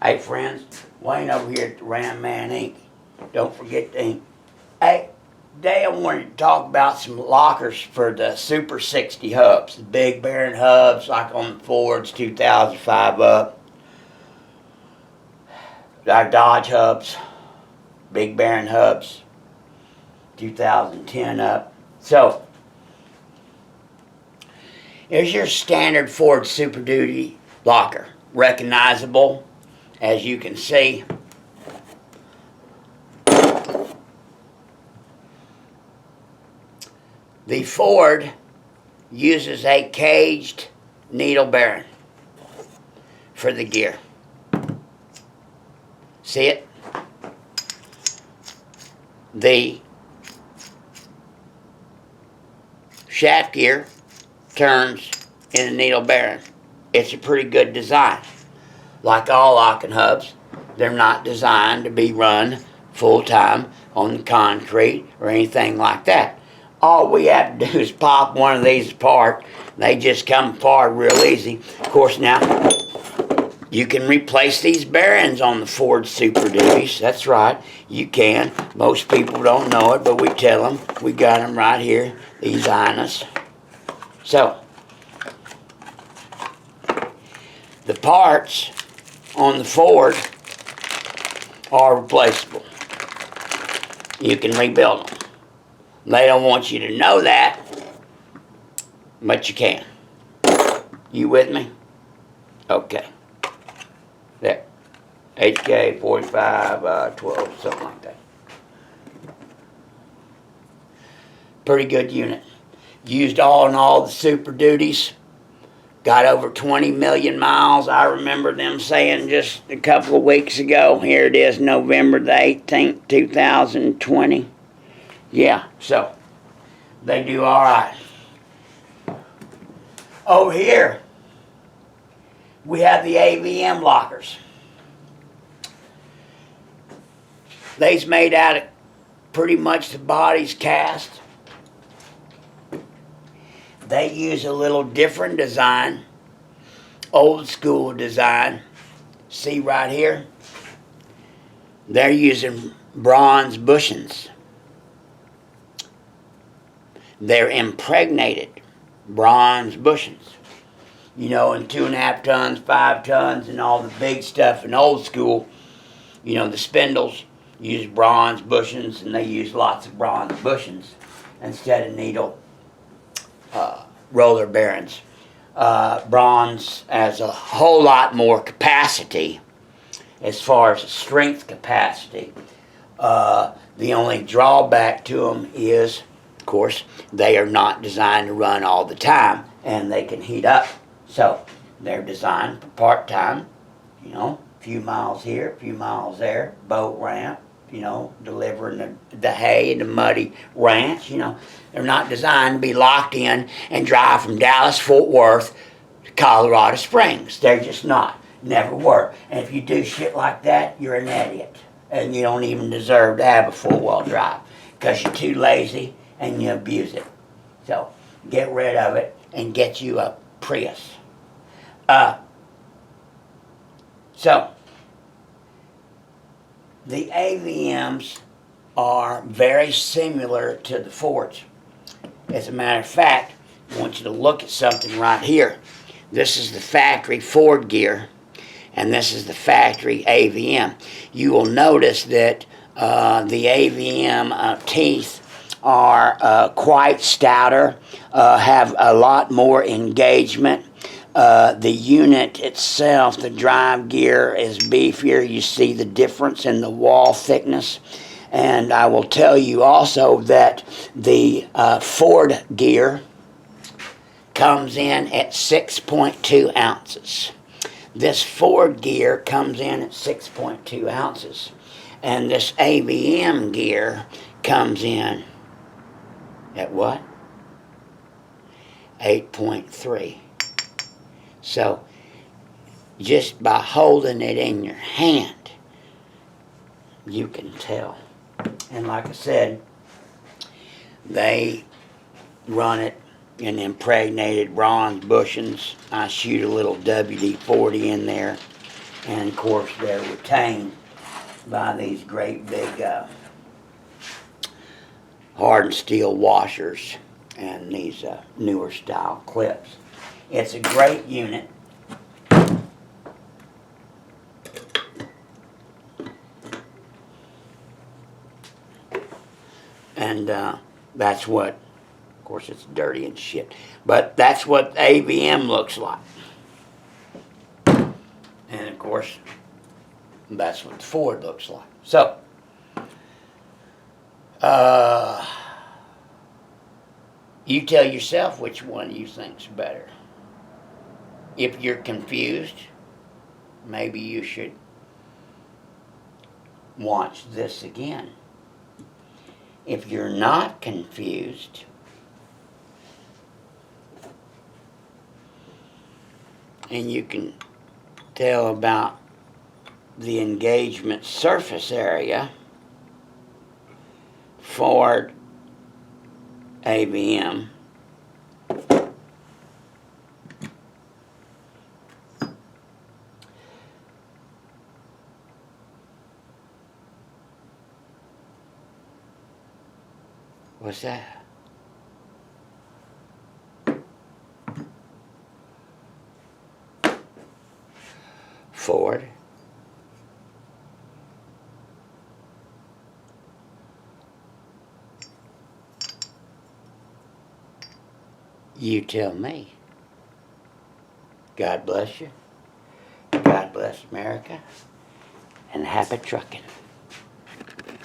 Hey friends, Wayne over here at the Ram Man Inc. Don't forget the ink. Hey, today I wanted to talk about some lockers for the Super 60 hubs. The big bearing hubs like on the Fords 2005 up. Our Dodge hubs, big bearing hubs 2010 up. So, here's your standard Ford Super Duty locker. Recognizable, as you can see. The Ford uses a caged needle bearing for the gear. See it? The shaft gear turns in a needle bearing. It's a pretty good design. Like all locking hubs, they're not designed to be run full-time on concrete or anything like that. All we have to do is pop one of these apart. They just come apart real easy. Of course, now you can replace these bearings on the Ford Super Duties. That's right, you can. Most people don't know it, but we tell them. We got them right here, these Inas. So, the parts on the Ford are replaceable. You can rebuild them. They don't want you to know that, but you can. You with me? Okay. There. HK 45, 12, something like that. Pretty good unit. Used all in all the Super Duties. Got over 20 million miles. I remember them saying just a couple of weeks ago. Here it is, November the 18th, 2020. Yeah, so they do all right. Over here, we have the AVM lockers. They's made out of pretty much the body's cast. They use a little different design, old school design. See right here? They're using bronze bushings. They're impregnated bronze bushings. You know, in 2.5 tons, 5 tons, and all the big stuff in old school, you know, the spindles use bronze bushings, and they use lots of bronze bushings instead of needle roller bearings. Bronze has a whole lot more capacity as far as strength capacity. The only drawback to them is, of course, they are not designed to run all the time, and they can heat up. So they're designed for part-time, you know, a few miles here, a few miles there, boat ramp, you know, delivering the hay in the muddy ranch, you know. They're not designed to be locked in and drive from Dallas, Fort Worth to Colorado Springs. They're just not. Never were. And if you do shit like that, you're an idiot. And you don't even deserve to have a four-wheel drive because you're too lazy and you abuse it. So get rid of it and get you a Prius. So the AVMs are very similar to the Fords. As a matter of fact, I want you to look at something right here. This is the factory Ford gear, and this is the factory AVM. You will notice that the AVM teeth are quite stouter, have a lot more engagement. The unit itself, the drive gear, is beefier. You see the difference in the wall thickness. And I will tell you also that the Ford gear comes in at 6.2 ounces. This Ford gear comes in at 6.2 ounces. And this AVM gear comes in at what? 8.3. So, just by holding it in your hand, you can tell. And like I said, they run it in impregnated bronze bushings. I shoot a little WD-40 in there. And of course they're retained by these great big hardened steel washers and these newer style clips. It's a great unit. And that's what, of course it's dirty and shit, but that's what AVM looks like. And of course, that's what the Ford looks like. So, you tell yourself which one you think's better. If you're confused, maybe you should watch this again. If you're not confused, and you can tell about the engagement surface area, Ford AVM, what's that? Ford. You tell me. God bless you. God bless America. And happy trucking.